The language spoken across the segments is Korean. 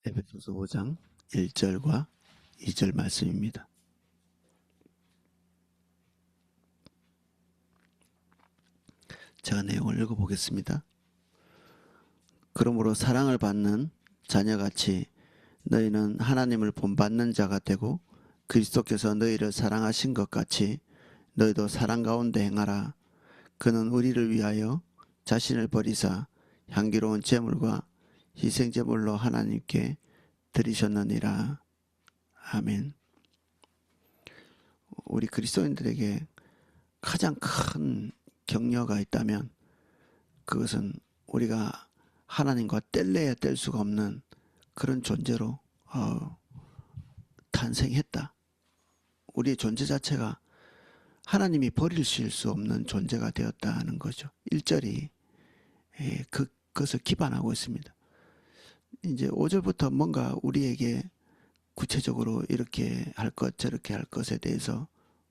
에베소서 5장 1절과 2절 말씀입니다. 제가 내용을 읽어보겠습니다. 그러므로 사랑을 받는 자녀같이 너희는 하나님을 본받는 자가 되고 그리스도께서 너희를 사랑하신 것 같이 너희도 사랑 가운데 행하라. 그는 우리를 위하여 자신을 버리사 향기로운 제물과 희생제물로 하나님께 드리셨느니라. 아멘. 우리 그리스도인들에게 가장 큰 격려가 있다면 그것은 우리가 하나님과 뗄래야 뗄 수가 없는 그런 존재로 탄생했다. 우리의 존재 자체가 하나님이 버리실 수 없는 존재가 되었다는 거죠. 1절이 그것을 기반하고 있습니다. 이제 5절부터 뭔가 우리에게 구체적으로 이렇게 할 것 저렇게 할 것에 대해서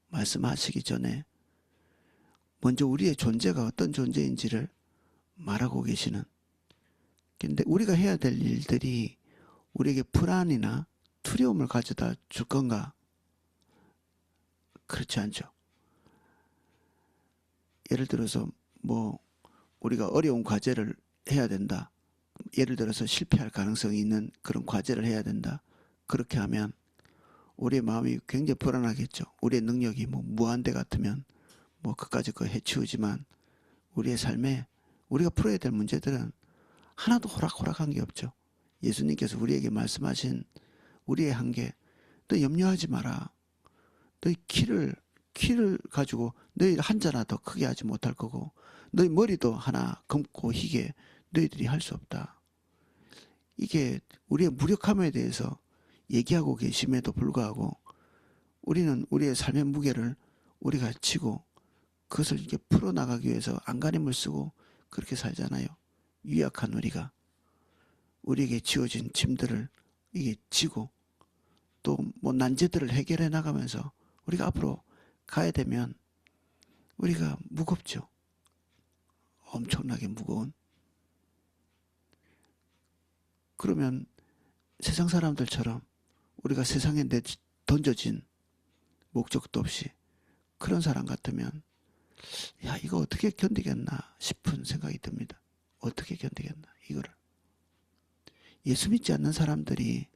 말씀하시기 전에 먼저 우리의 존재가 어떤 존재인지를 말하고 계시는, 근데 우리가 해야 될 일들이 우리에게 불안이나 두려움을 가져다 줄 건가? 그렇지 않죠. 예를 들어서 우리가 어려운 과제를 해야 된다. 예를 들어서 실패할 가능성이 있는 그런 과제를 해야 된다. 그렇게 하면 우리의 마음이 굉장히 불안하겠죠. 우리의 능력이 무한대 같으면 그까지 해치우지만 우리의 삶에 우리가 풀어야 될 문제들은 하나도 호락호락한 게 없죠. 예수님께서 우리에게 말씀하신 우리의 한계, 너 염려하지 마라. 너희 키를 가지고 너희 한자나 더 크게 하지 못할 거고 너희 머리도 하나 검고 희게 너희들이 할 수 없다. 이게 우리의 무력함에 대해서 얘기하고 계심에도 불구하고 우리는 우리의 삶의 무게를 우리가 지고 그것을 이렇게 풀어나가기 위해서 안간힘을 쓰고 그렇게 살잖아요. 유약한 우리에게 지어진 짐들을 이게 지고 또 난제들을 해결해 나가면서 우리가 앞으로 가야 되면 우리가 무겁죠. 엄청나게 무거운. 그러면 세상 사람들처럼 우리가 세상에 던져진 목적도 없이 그런 사람 같으면 야, 이거 어떻게 견디겠나 싶은 생각이 듭니다. 어떻게 견디겠나 이거를. 예수 믿지 않는 사람들이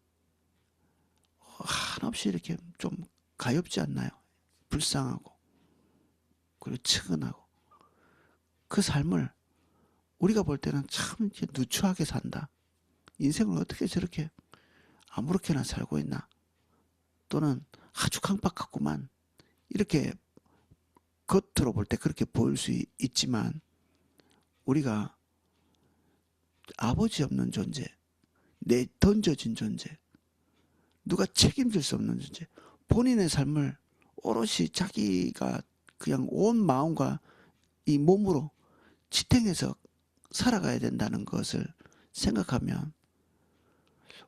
한없이 이렇게 좀 가엾지 않나요? 불쌍하고 그리고 측은하고 그 삶을 우리가 볼 때는 참 누추하게 산다. 인생을 어떻게 저렇게 아무렇게나 살고 있나, 또는 아주 강박하구만, 이렇게 겉으로 볼 때 그렇게 보일 수 있지만 우리가 아버지 없는 존재, 내 던져진 존재, 누가 책임질 수 없는 존재, 본인의 삶을 오롯이 자기가 그냥 온 마음과 이 몸으로 지탱해서 살아가야 된다는 것을 생각하면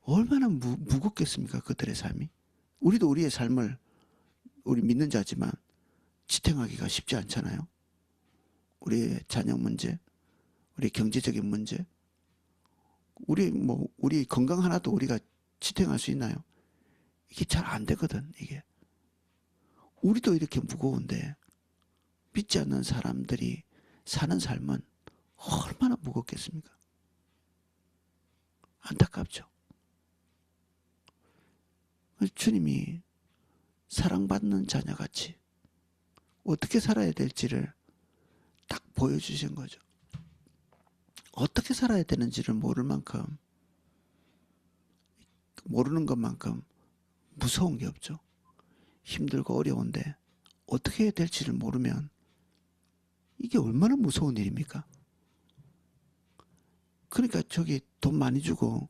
얼마나 무겁겠습니까? 그들의 삶이. 우리도 우리의 삶을 우리 믿는 자지만 지탱하기가 쉽지 않잖아요. 우리의 자녀 문제, 우리 경제적인 문제, 우리 건강 하나도 우리가 지탱할 수 있나요? 이게 잘 안 되거든. 이게 우리도 이렇게 무거운데 믿지 않는 사람들이 사는 삶은 얼마나 무겁겠습니까? 안타깝죠. 주님이 사랑받는 자녀같이 어떻게 살아야 될지를 딱 보여주신 거죠. 어떻게 살아야 되는지를 모르는 것만큼 무서운 게 없죠. 힘들고 어려운데 어떻게 해야 될지를 모르면 이게 얼마나 무서운 일입니까? 그러니까 저기 돈 많이 주고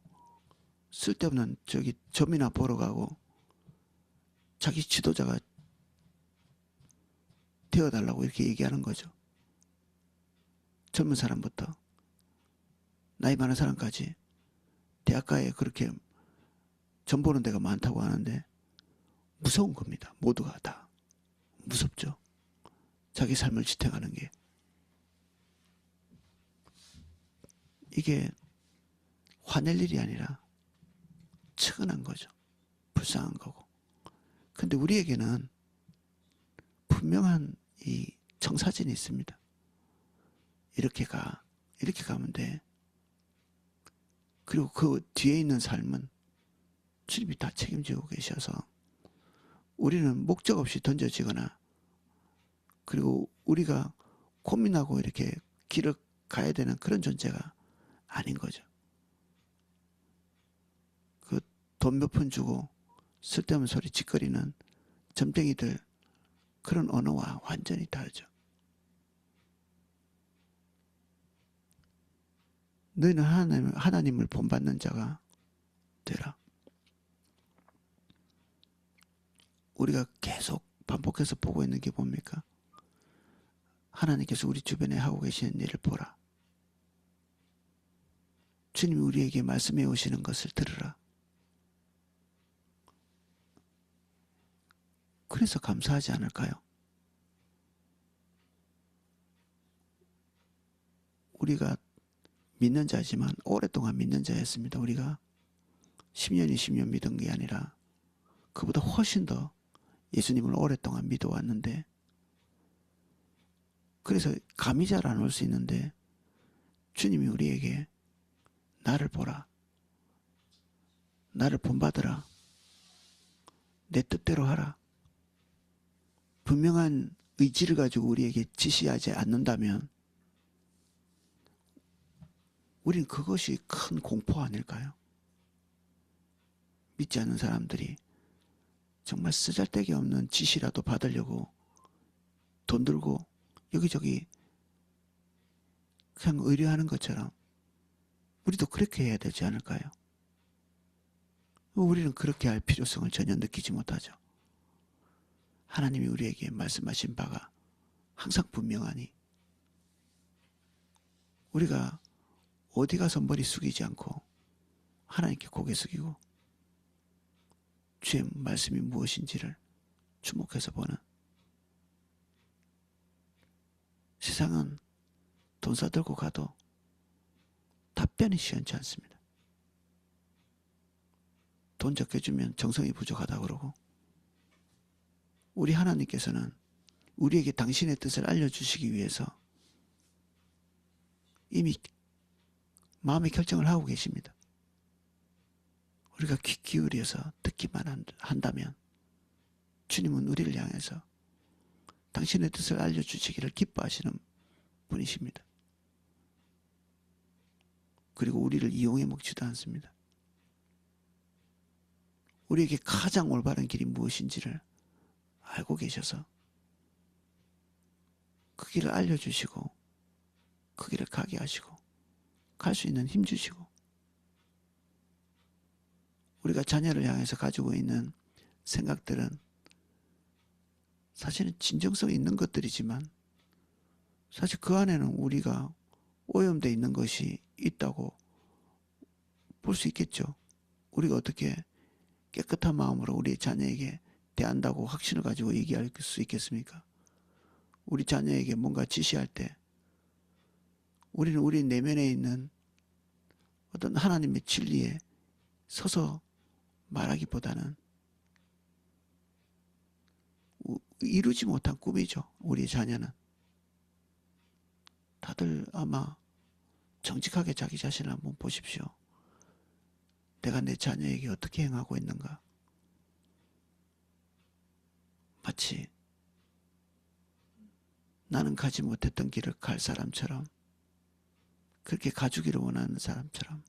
쓸데없는 저기 점이나 보러 가고 자기 지도자가 되어달라고 이렇게 얘기하는 거죠. 젊은 사람부터 나이 많은 사람까지 대학가에 그렇게 점 보는 데가 많다고 하는데 무서운 겁니다. 모두가 다 무섭죠. 자기 삶을 지탱하는 게. 이게 화낼 일이 아니라 측은한 거죠. 불쌍한 거고. 근데 우리에게는 분명한 이 청사진이 있습니다. 이렇게 가면 돼. 그리고 그 뒤에 있는 삶은 주님이 다 책임지고 계셔서 우리는 목적 없이 던져지거나 그리고 우리가 고민하고 이렇게 길을 가야 되는 그런 존재가 아닌 거죠. 그 돈 몇 푼 주고 쓸데없는 소리 짓거리는 점쟁이들 그런 언어와 완전히 다르죠. 너희는 하나님을 본받는 자가 되라. 우리가 계속 반복해서 보고 있는 게 뭡니까? 하나님께서 우리 주변에 하고 계시는 일을 보라. 주님이 우리에게 말씀해 오시는 것을 들으라. 그래서 감사하지 않을까요? 우리가 믿는 자지만 오랫동안 믿는 자였습니다. 우리가 10년, 20년 믿은 게 아니라 그보다 훨씬 더 예수님을 오랫동안 믿어왔는데 그래서 감이 잘 안 올 수 있는데 주님이 우리에게 나를 보라. 나를 본받으라. 내 뜻대로 하라. 분명한 의지를 가지고 우리에게 지시하지 않는다면 우린 그것이 큰 공포 아닐까요? 믿지 않는 사람들이 정말 쓰잘데기 없는 지시라도 받으려고 돈 들고 여기저기 그냥 의뢰하는 것처럼 우리도 그렇게 해야 되지 않을까요? 우리는 그렇게 할 필요성을 전혀 느끼지 못하죠. 하나님이 우리에게 말씀하신 바가 항상 분명하니 우리가 어디 가서 머리 숙이지 않고 하나님께 고개 숙이고 주의 말씀이 무엇인지를 주목해서 보는 세상은 돈 사들고 가도 답변이 시원치 않습니다. 돈 적게 주면 정성이 부족하다 그러고 우리 하나님께서는 우리에게 당신의 뜻을 알려주시기 위해서 이미 마음의 결정을 하고 계십니다. 우리가 귀 기울여서 듣기만 한다면 주님은 우리를 향해서 당신의 뜻을 알려주시기를 기뻐하시는 분이십니다. 그리고 우리를 이용해 먹지도 않습니다. 우리에게 가장 올바른 길이 무엇인지를 알고 계셔서 그 길을 알려주시고 그 길을 가게 하시고 갈 수 있는 힘 주시고 우리가 자녀를 향해서 가지고 있는 생각들은 사실은 진정성 있는 것들이지만 사실 그 안에는 우리가 오염되어 있는 것이 있다고 볼 수 있겠죠. 우리가 어떻게 깨끗한 마음으로 우리 자녀에게 대한다고 확신을 가지고 얘기할 수 있겠습니까? 우리 자녀에게 뭔가 지시할 때 우리는 우리 내면에 있는 어떤 하나님의 진리에 서서 말하기보다는 이루지 못한 꿈이죠. 우리 자녀는. 다들 아마 정직하게 자기 자신을 한번 보십시오. 내가 내 자녀에게 어떻게 행하고 있는가? 마치 나는 가지 못했던 길을 갈 사람처럼 그렇게 가주기를 원하는 사람처럼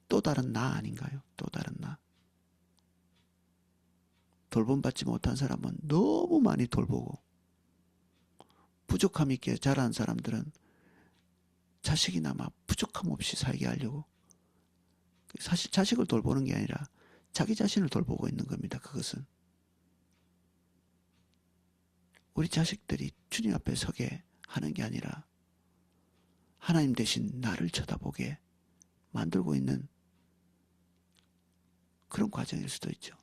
또 다른 나 아닌가요? 또 다른 나. 돌봄받지 못한 사람은 너무 많이 돌보고 부족함 있게 자란 사람들은 자식이나마 부족함 없이 살게 하려고 사실 자식을 돌보는 게 아니라 자기 자신을 돌보고 있는 겁니다. 그것은 우리 자식들이 주님 앞에 서게 하는 게 아니라 하나님 대신 나를 쳐다보게 만들고 있는 그런 과정일 수도 있죠.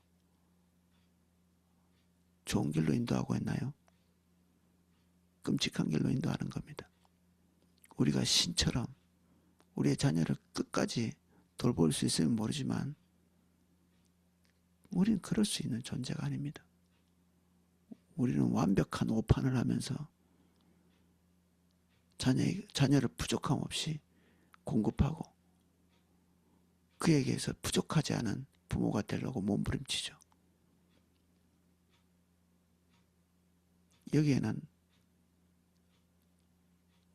좋은 길로 인도하고 있나요? 끔찍한 길로 인도하는 겁니다. 우리가 신처럼 우리의 자녀를 끝까지 돌볼 수 있으면 모르지만 우리는 그럴 수 있는 존재가 아닙니다. 우리는 완벽한 오판을 하면서 자녀를 부족함 없이 공급하고 그에게서 부족하지 않은 부모가 되려고 몸부림치죠. 여기에는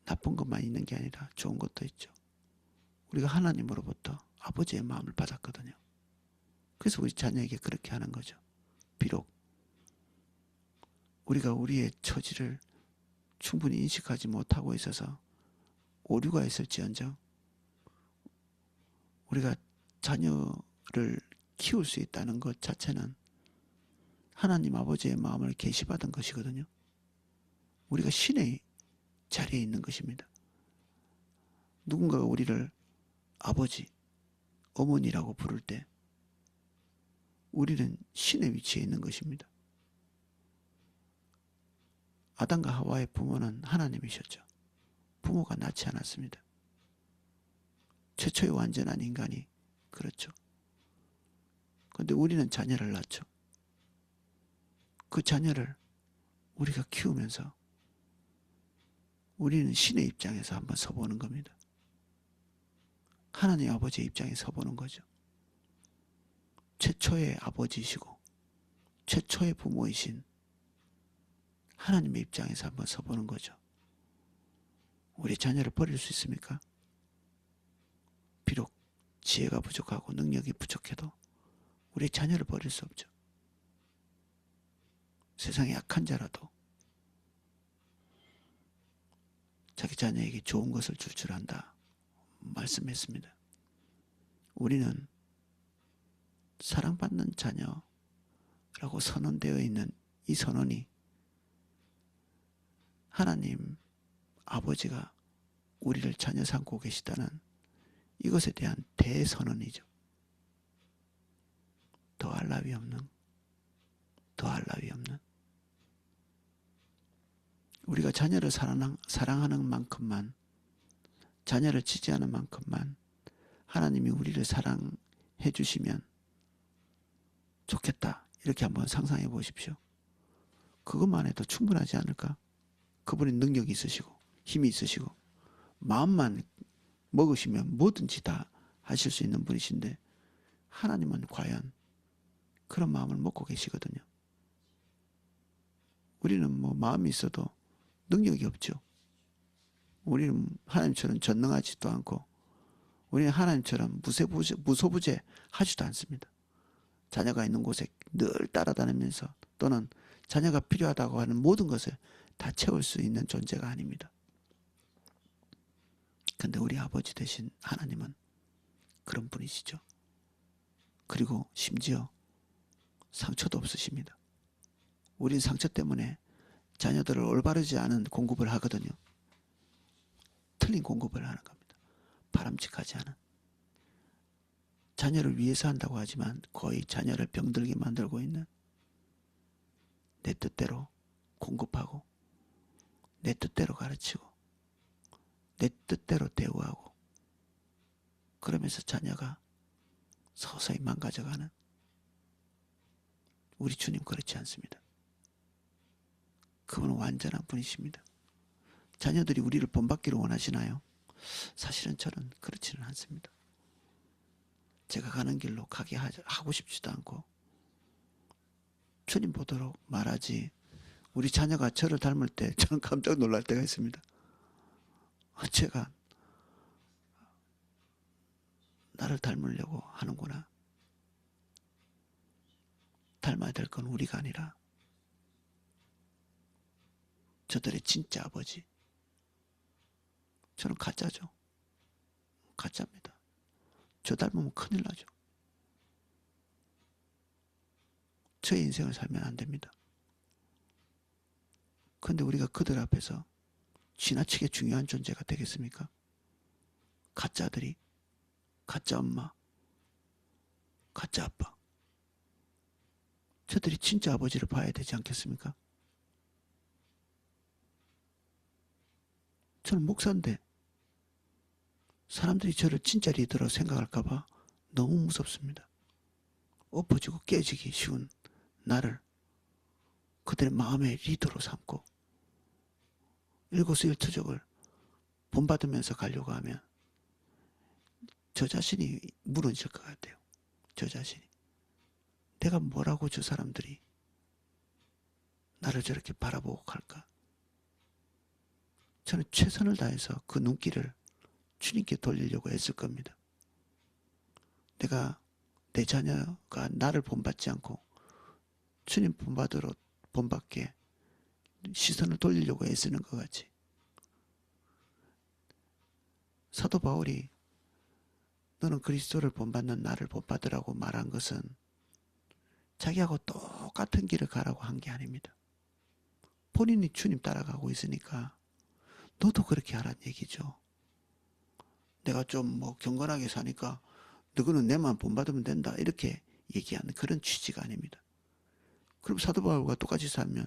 나쁜 것만 있는 게 아니라 좋은 것도 있죠. 우리가 하나님으로부터 아버지의 마음을 받았거든요. 그래서 우리 자녀에게 그렇게 하는 거죠. 비록 우리가 우리의 처지를 충분히 인식하지 못하고 있어서 오류가 있을지언정 우리가 자녀를 키울 수 있다는 것 자체는 하나님 아버지의 마음을 계시받은 것이거든요. 우리가 신의 자리에 있는 것입니다. 누군가가 우리를 아버지, 어머니라고 부를 때 우리는 신의 위치에 있는 것입니다. 아담과 하와의 부모는 하나님이셨죠. 부모가 낳지 않았습니다. 최초의 완전한 인간이 그렇죠. 그런데 우리는 자녀를 낳죠. 그 자녀를 우리가 키우면서 우리는 신의 입장에서 한번 서보는 겁니다. 하나님 아버지의 입장에 서보는 거죠. 최초의 아버지이시고 최초의 부모이신 하나님의 입장에서 한번 서보는 거죠. 우리 자녀를 버릴 수 있습니까? 비록 지혜가 부족하고 능력이 부족해도 우리 자녀를 버릴 수 없죠. 세상에 약한 자라도 자기 자녀에게 좋은 것을 줄 안다 말씀했습니다. 우리는 사랑받는 자녀라고 선언되어 있는 이 선언이 하나님 아버지가 우리를 자녀 삼고 계시다는 이것에 대한 대선언이죠. 더할 나위 없는, 더할 나위 없는. 우리가 자녀를 사랑하는 만큼만, 자녀를 지지하는 만큼만 하나님이 우리를 사랑해 주시면 좋겠다. 이렇게 한번 상상해 보십시오. 그것만 해도 충분하지 않을까? 그분이 능력이 있으시고 힘이 있으시고 마음만 먹으시면 뭐든지 다 하실 수 있는 분이신데 하나님은 과연 그런 마음을 먹고 계시거든요. 우리는 뭐 마음이 있어도 능력이 없죠. 우리는 하나님처럼 전능하지도 않고 우리는 하나님처럼 무소부재 하지도 않습니다. 자녀가 있는 곳에 늘 따라다니면서 또는 자녀가 필요하다고 하는 모든 것을 다 채울 수 있는 존재가 아닙니다. 근데 우리 아버지 되신 하나님은 그런 분이시죠. 그리고 심지어 상처도 없으십니다. 우린 상처 때문에 자녀들을 올바르지 않은 공급을 하거든요. 틀린 공급을 하는 겁니다. 바람직하지 않은. 자녀를 위해서 한다고 하지만 거의 자녀를 병들게 만들고 있는 내 뜻대로 공급하고 내 뜻대로 가르치고 내 뜻대로 대우하고 그러면서 자녀가 서서히 망가져가는 우리 주님 그렇지 않습니다. 그분은 완전한 분이십니다. 자녀들이 우리를 본받기를 원하시나요? 사실은 저는 그렇지는 않습니다. 제가 가는 길로 가게 하고 싶지도 않고 주님 보도록 말하지 우리 자녀가 저를 닮을 때 저는 깜짝 놀랄 때가 있습니다. 제가 나를 닮으려고 하는구나. 닮아야 될 건 우리가 아니라 저들의 진짜 아버지. 저는 가짜죠. 가짜입니다. 저 닮으면 큰일 나죠. 저의 인생을 살면 안 됩니다. 그런데 우리가 그들 앞에서 지나치게 중요한 존재가 되겠습니까? 가짜들이, 가짜 엄마, 가짜 아빠. 저들이 진짜 아버지를 봐야 되지 않겠습니까? 저는 목사인데 사람들이 저를 진짜 리더로 생각할까봐 너무 무섭습니다. 엎어지고 깨지기 쉬운 나를 그들의 마음의 리더로 삼고 일거수일투족을 본받으면서 가려고 하면 저 자신이 무너질 것 같아요. 저 자신이. 내가 뭐라고 저 사람들이 나를 저렇게 바라보고 갈까? 저는 최선을 다해서 그 눈길을 주님께 돌리려고 했을 겁니다. 내가 내 자녀가 나를 본받지 않고 주님 본받게 시선을 돌리려고 애쓰는 것 같이. 사도 바울이 너는 그리스도를 본받는 나를 본받으라고 말한 것은 자기하고 똑같은 길을 가라고 한 게 아닙니다. 본인이 주님 따라가고 있으니까 너도 그렇게 하란 얘기죠. 내가 좀 경건하게 사니까 너는 내만 본받으면 된다 이렇게 얘기하는 그런 취지가 아닙니다. 그럼 사도 바울과 똑같이 살면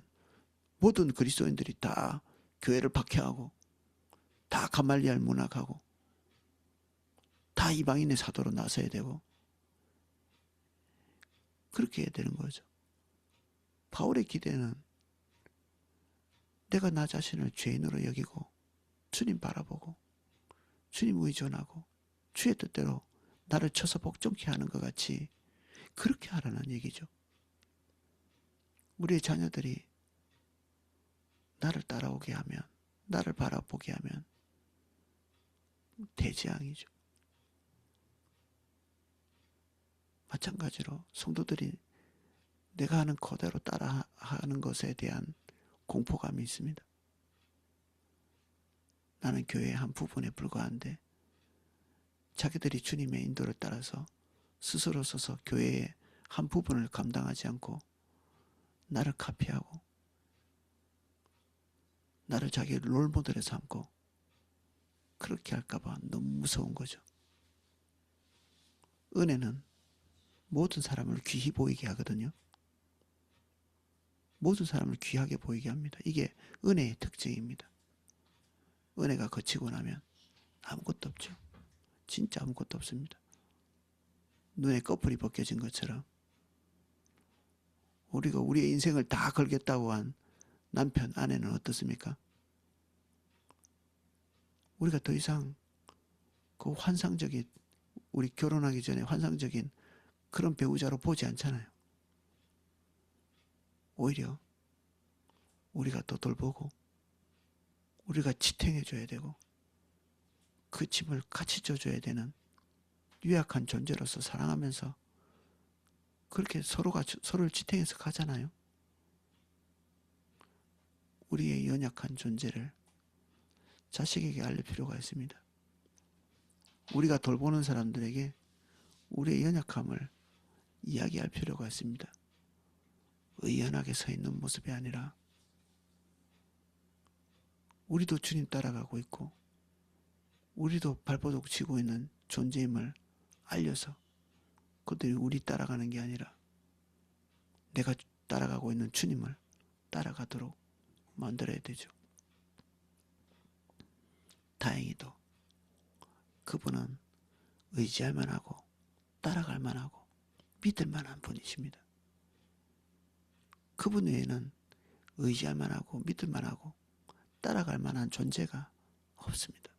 모든 그리스도인들이 다 교회를 박해하고 다 가말리엘 문학하고 다 이방인의 사도로 나서야 되고 그렇게 해야 되는 거죠. 바울의 기대는 내가 나 자신을 죄인으로 여기고 주님 바라보고 주님 의존하고 주의 뜻대로 나를 쳐서 복종케 하는 것 같이 그렇게 하라는 얘기죠. 우리의 자녀들이 나를 따라오게 하면 나를 바라보게 하면 대재앙이죠. 마찬가지로 성도들이 내가 하는 그대로 따라하는 것에 대한 공포감이 있습니다. 나는 교회의 한 부분에 불과한데 자기들이 주님의 인도를 따라서 스스로 서서 교회의 한 부분을 감당하지 않고 나를 카피하고 나를 자기 롤모델에 삼고 그렇게 할까봐 너무 무서운 거죠. 은혜는 모든 사람을 귀히 보이게 하거든요. 모든 사람을 귀하게 보이게 합니다. 이게 은혜의 특징입니다. 은혜가 거치고 나면 아무것도 없죠. 진짜 아무것도 없습니다. 눈에 꺼풀이 벗겨진 것처럼 우리가 우리의 인생을 다 걸겠다고 한 남편, 아내는 어떻습니까? 우리가 더 이상 그 환상적인 우리 결혼하기 전에 환상적인 그런 배우자로 보지 않잖아요. 오히려 우리가 더 돌보고 우리가 지탱해줘야 되고 그 짐을 같이 져줘야 되는 유약한 존재로서 사랑하면서 그렇게 서로가 서로를 지탱해서 가잖아요. 우리의 연약한 존재를 자식에게 알릴 필요가 있습니다. 우리가 돌보는 사람들에게 우리의 연약함을 이야기할 필요가 있습니다. 의연하게 서 있는 모습이 아니라 우리도 주님 따라가고 있고 우리도 발버둥 치고 있는 존재임을 알려서 그들이 우리 따라가는 게 아니라 내가 따라가고 있는 주님을 따라가도록 만들어야 되죠. 다행히도 그분은 의지할 만하고 따라갈 만하고 믿을 만한 분이십니다. 그분 외에는 의지할 만하고 믿을 만하고 따라갈 만한 존재가 없습니다.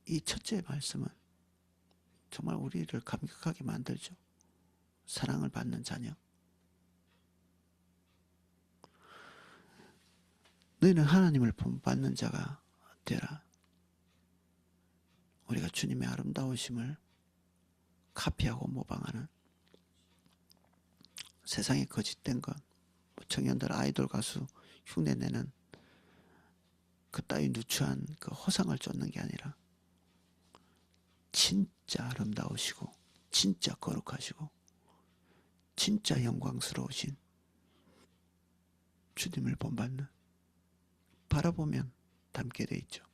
이 첫째 말씀은 정말 우리를 감격하게 만들죠. 사랑을 받는 자녀. 너희는 하나님을 본받는 자가 되라. 우리가 주님의 아름다우심을 카피하고 모방하는 세상에 거짓된 것, 청년들 아이돌 가수 흉내내는 그따위 누추한 그 허상을 쫓는 게 아니라 진짜 아름다우시고 진짜 거룩하시고 진짜 영광스러우신 주님을 본받는 바라보면 닮게 돼 있죠.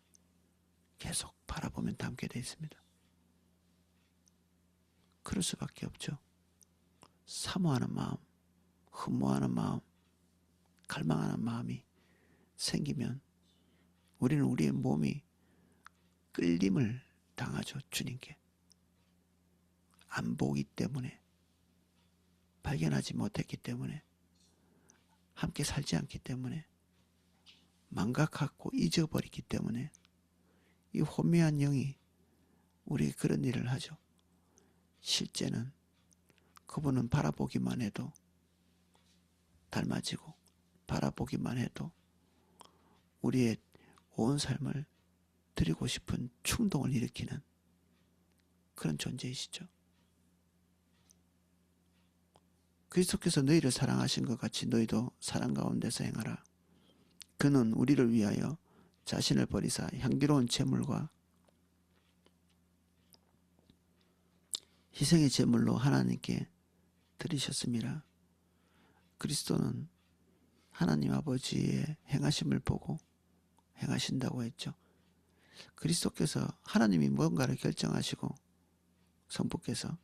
계속 바라보면 닮게 돼 있습니다. 그럴 수밖에 없죠. 사모하는 마음, 흠모하는 마음, 갈망하는 마음이 생기면 우리는 우리의 몸이 끌림을 당하죠. 주님께. 안 보기 때문에, 발견하지 못했기 때문에, 함께 살지 않기 때문에, 망각하고 잊어버리기 때문에 이 혼미한 영이 우리에게 그런 일을 하죠. 실제는 그분은 바라보기만 해도 닮아지고, 바라보기만 해도 우리의 온 삶을 드리고 싶은 충동을 일으키는 그런 존재이시죠. 그리스도께서 너희를 사랑하신 것 같이 너희도 사랑 가운데서 행하라. 그는 우리를 위하여 자신을 버리사 향기로운 제물과 희생의 제물로 하나님께 드리셨습니다. 그리스도는 하나님 아버지의 행하심을 보고 행하신다고 했죠. 그리스도께서 하나님이 뭔가를 결정하시고 성부께서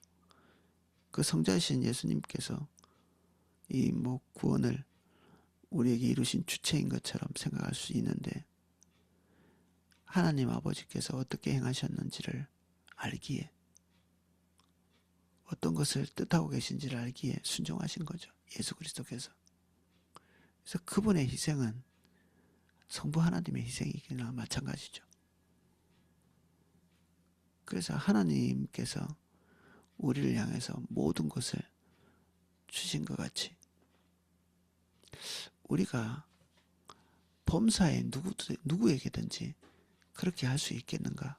그 성자이신 예수님께서 이 구원을 우리에게 이루신 주체인 것처럼 생각할 수 있는데, 하나님 아버지께서 어떻게 행하셨는지를 알기에, 어떤 것을 뜻하고 계신지를 알기에 순종하신 거죠. 예수 그리스도께서. 그래서 그분의 희생은 성부 하나님의 희생이기나 마찬가지죠. 그래서 하나님께서 우리를 향해서 모든 것을 주신 것 같이 우리가 범사에 누구에게든지 그렇게 할 수 있겠는가?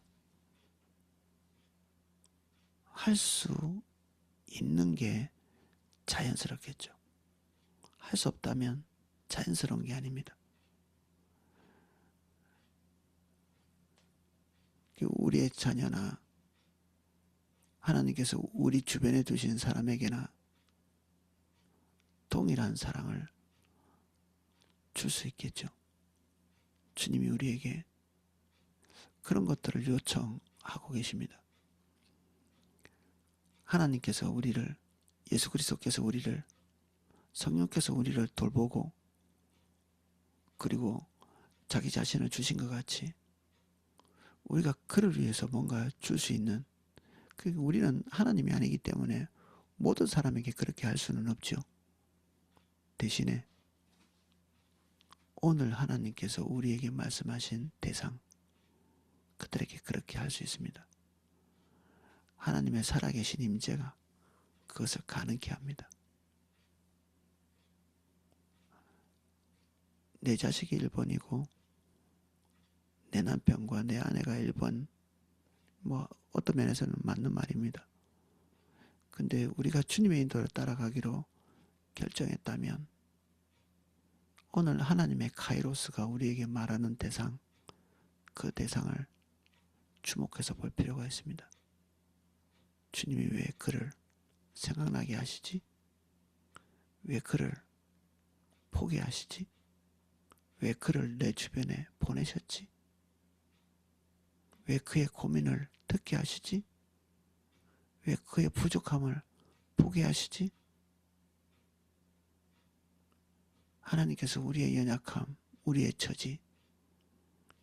할 수 있는 게 자연스럽겠죠. 할 수 없다면 자연스러운 게 아닙니다. 우리의 자녀나 하나님께서 우리 주변에 두신 사람에게나 동일한 사랑을 줄 수 있겠죠. 주님이 우리에게 그런 것들을 요청하고 계십니다. 하나님께서 우리를, 예수 그리스도께서 우리를, 성령께서 우리를 돌보고 그리고 자기 자신을 주신 것 같이 우리가 그를 위해서 뭔가 줄 수 있는, 우리는 하나님이 아니기 때문에 모든 사람에게 그렇게 할 수는 없죠. 대신에 오늘 하나님께서 우리에게 말씀하신 대상, 그들에게 그렇게 할 수 있습니다. 하나님의 살아계신 임재가 그것을 가능케 합니다. 내 자식이 1번이고 내 남편과 내 아내가 1번, 어떤 면에서는 맞는 말입니다. 근데 우리가 주님의 인도를 따라가기로 결정했다면 오늘 하나님의 카이로스가 우리에게 말하는 대상, 그 대상을 주목해서 볼 필요가 있습니다. 주님이 왜 그를 생각나게 하시지? 왜 그를 포기하시지? 왜 그를 내 주변에 보내셨지? 왜 그의 고민을 듣게 하시지? 왜 그의 부족함을 보게 하시지? 하나님께서 우리의 연약함, 우리의 처지,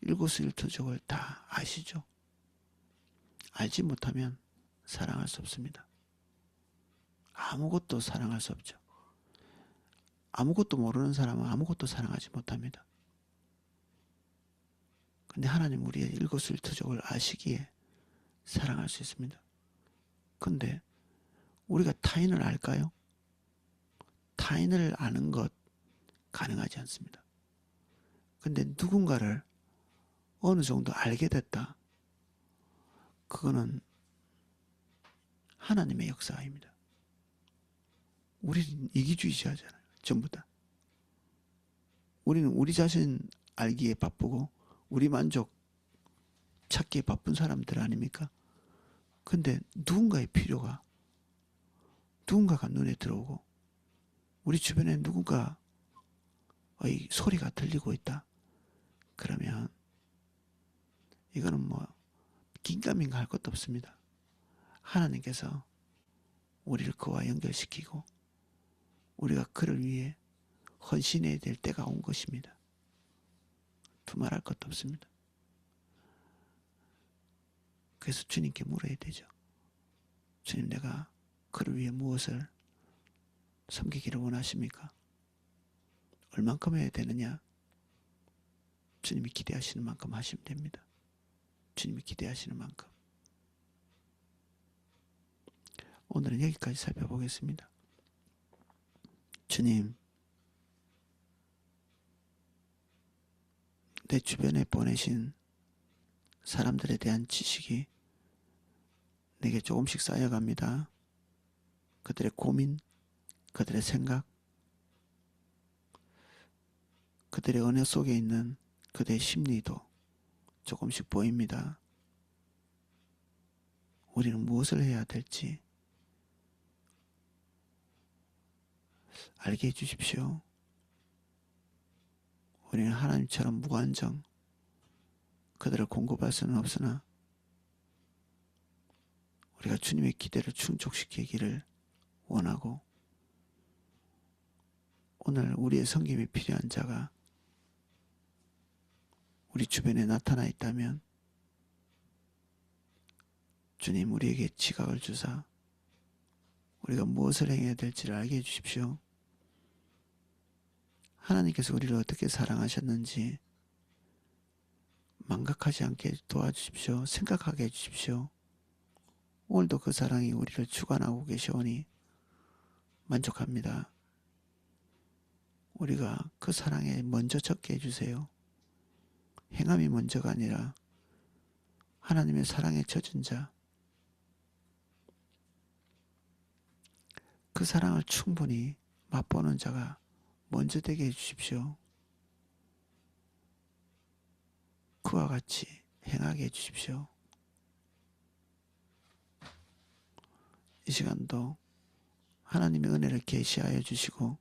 일거수일투족을 다 아시죠? 알지 못하면 사랑할 수 없습니다. 아무것도 사랑할 수 없죠. 아무것도 모르는 사람은 아무것도 사랑하지 못합니다. 근데 하나님 우리의 일거수일투족을 아시기에 사랑할 수 있습니다. 근데 우리가 타인을 알까요? 타인을 아는 것 가능하지 않습니다. 근데 누군가를 어느 정도 알게 됐다. 그거는 하나님의 역사입니다. 우리는 이기주의자잖아요. 전부 다. 우리는 우리 자신 알기에 바쁘고 우리 만족 찾기에 바쁜 사람들 아닙니까? 근데 누군가가 눈에 들어오고 우리 주변에 누군가의 소리가 들리고 있다. 그러면 이거는 긴가민가 할 것도 없습니다. 하나님께서 우리를 그와 연결시키고 우리가 그를 위해 헌신해야 될 때가 온 것입니다. 두말할 것도 없습니다. 그래서 주님께 물어야 되죠. 주님, 내가 그를 위해 무엇을 섬기기를 원하십니까? 얼만큼 해야 되느냐? 주님이 기대하시는 만큼 하시면 됩니다. 주님이 기대하시는 만큼. 오늘은 여기까지 살펴보겠습니다. 주님, 내 주변에 보내신 사람들에 대한 지식이 내게 조금씩 쌓여갑니다. 그들의 고민, 그들의 생각, 그들의 언어 속에 있는 그들의 심리도 조금씩 보입니다. 우리는 무엇을 해야 될지 알게 해주십시오. 우리는 하나님처럼 무한정 그들을 공급할 수는 없으나 우리가 주님의 기대를 충족시키기를 원하고, 오늘 우리의 섬김이 필요한 자가 우리 주변에 나타나 있다면 주님, 우리에게 지각을 주사 우리가 무엇을 행해야 될지를 알게 해주십시오. 하나님께서 우리를 어떻게 사랑하셨는지 망각하지 않게 도와주십시오. 생각하게 해주십시오. 오늘도 그 사랑이 우리를 주관하고 계시오니 만족합니다. 우리가 그 사랑에 먼저 적게 해주세요. 행함이 먼저가 아니라 하나님의 사랑에 젖은 자, 그 사랑을 충분히 맛보는 자가 먼저 되게 해주십시오. 그와 같이 행하게 해주십시오. 이 시간도 하나님의 은혜를 계시하여 주시고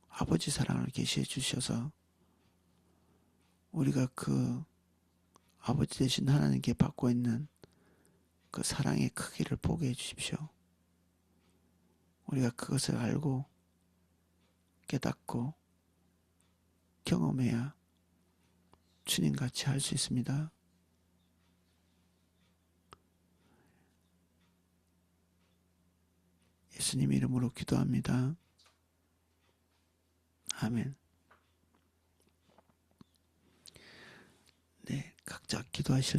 아버지 사랑을 계시해 주셔서 우리가 그 아버지 되신 하나님께 받고 있는 그 사랑의 크기를 보게 해주십시오. 우리가 그것을 알고 깨닫고 경험해야 주님같이 할 수 있습니다. 예수님 이름으로 기도합니다. 아멘. 네, 각자 기도하실